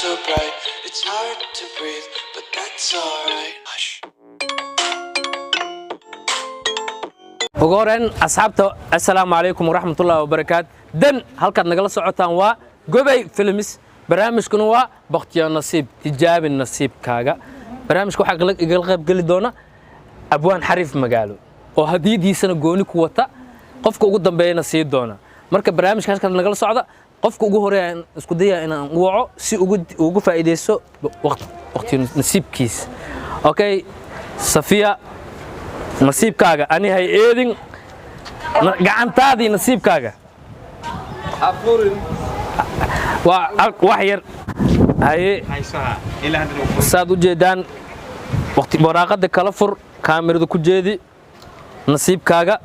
so bright. It's hard to breathe, but that's alright. Hush. ugu horeen asxaabta assalaamu calaykum waraxmatullaahi wabarakaatu dan halkaad nagala socotaan waa Gobey Films barnaamijkuna waa Bakhtiyo Nasiib tijaabin nasiibkaaga barnaamijka waxa igala qayb gali doona abwaan xariif magaalo oo hadiyadiisana gooni ku wata qofka ugu dambeeyana sii doona marka barnaamijka halkaad nagala socda qofka ugu horeeyay isku daya inaan waco si ugu faa'iideyso waqti nasiibkiis okay Safiya nasiibkaaga ani hay eedin gacantaadii nasiibkaaga afurin wax yar hay saad u jeedaan waqti waraaqada kala fur kaamirada ku jeedi nasiibkaaga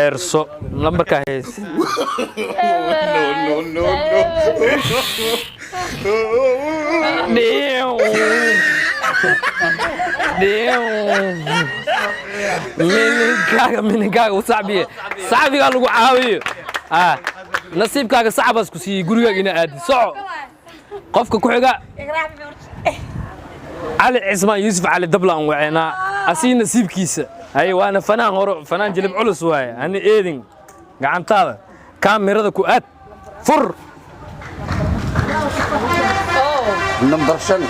eerso lambarka hees minikaaga u sacbiye sacbiga lagu caawiyo nasiibkaaga sacbaas ku siiyey gurigaaga ina aadi soco qofka ku xiga علي عثمان يوسف علي دبلان وعينا أسي نصيب كيسة هاي وأنا فنان جلب علوس واي أنا إيدين قعنت هذا كاميرا كوات فر نمبر شن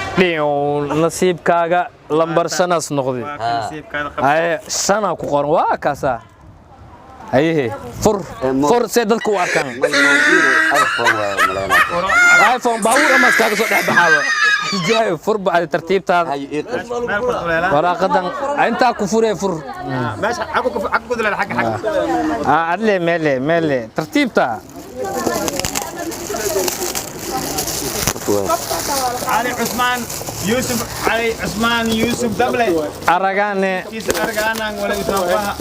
نصيب كاغا لمبر سنة سنقضي هاي سنة كقرن واكاسا هاي فر سيدك واركان ايفون باور ما كاغا سو دخ بخاوه جاي فر بعد ترتيب تاع ورقدن انت كفور فر ماشي عقد ولا حق عدلي ملي ترتيب تاع علي عثمان يوسف دبلي ارغاني ولا يسوقها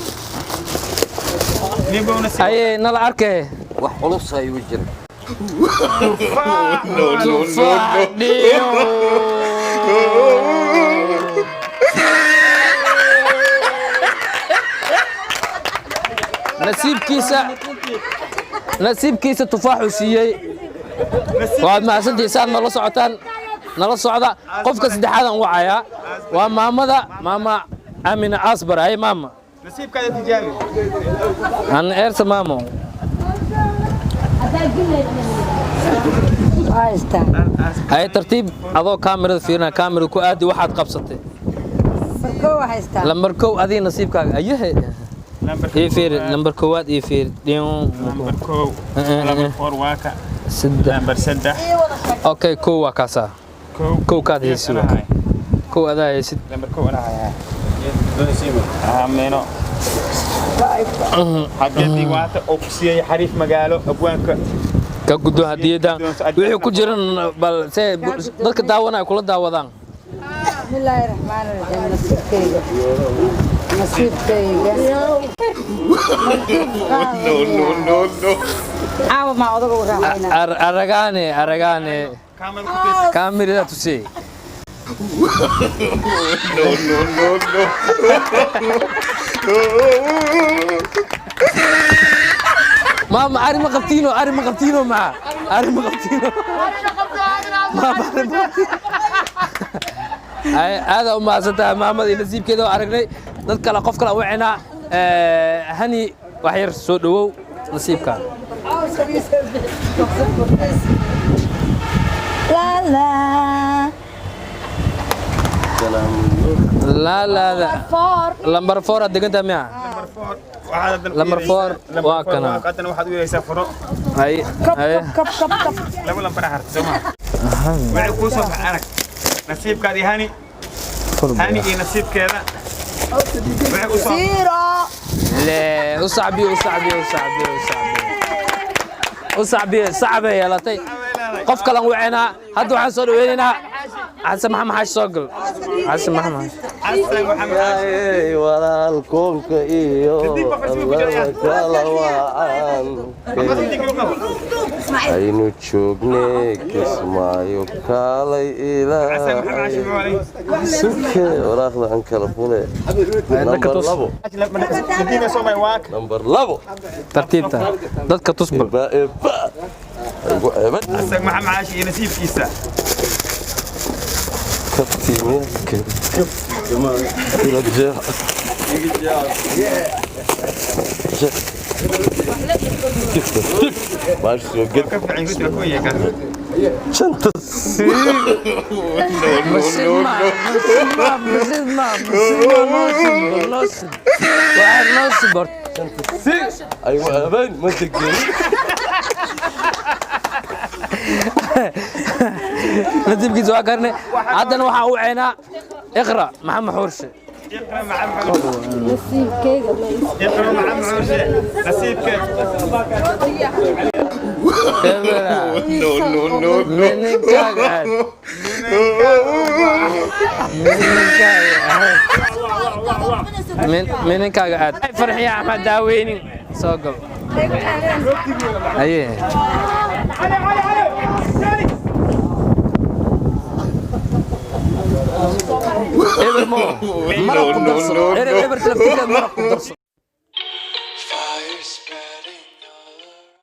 نيبو نسي اي نلا اركي wax culus ay u jiraan nasiibkiisa tufaaxu siiyay waad maasantiisaan nala socda qofka saddexaad aan wacaya waa maama Amina Asbar ay maama نسيبك تجاري أنا إرث مامو هاي ترتيب أضو كاميرا فينا كاميرا كو أدي واحد قبصتي لمبر كو أدي نصيبك أيه إيفير لمبر كوات إيفير ديون نمبر كو نمبر فور واكا نمبر سدة أوكي كو واكاسا كو كاد يسوع كو أدا يسد نمبر كو أنا هاي أهمينو حاجتي واتا أوكسي حريف مقالو أبوانك كقدو هديدا وحي كجرن بل سي dadka daawana kula daawadaan bismillahir rahmanir rahim nasiibkayga no aaw ma odaga waraacayna aragane kaamirada tusay ماما أري ما قبتينو معه هذا أم أسنتها ماما نسيب كده وعرقني ذلك لا قف كلا وعنا هني وحير سودو نسيب كان لا لمبر فور أدقنت مياه لمبر فور واكنا قدنا واحد يسافروا هاي كب لما لمبر حرت سما وعي كوسف عنك نسيب كادي هاني نسيب كذا وعي كوسف سيرو لا صعبة يا لطي قف كلام وعنا هدو عن صور ويننا حسن محمد حاج صقل حسن محمد ay walaalkoolka iyo kala wacan aynu joognay kismaayo kaalay ilaahay suke waraaqda aan kala fule number 2 ترتيبته dadka tusbal أيوة أبد أسق مع معاشي نسيب كيسة كابتن إلى الجاه ماشي وقت كف عين قلت لك ويا كان شنت أيوة أبد ما تقدر nasiibkiisa waa garne haddana waxaa u ceenaa iqra maxamed xuurshe اقرا مع اقرا مع معوشة نسيبك mininkaaga aad mininkaaga aad farxiya axmed daaweynin soo gal aye eber mo maraq ku darso eber telefiskan maraq ku darso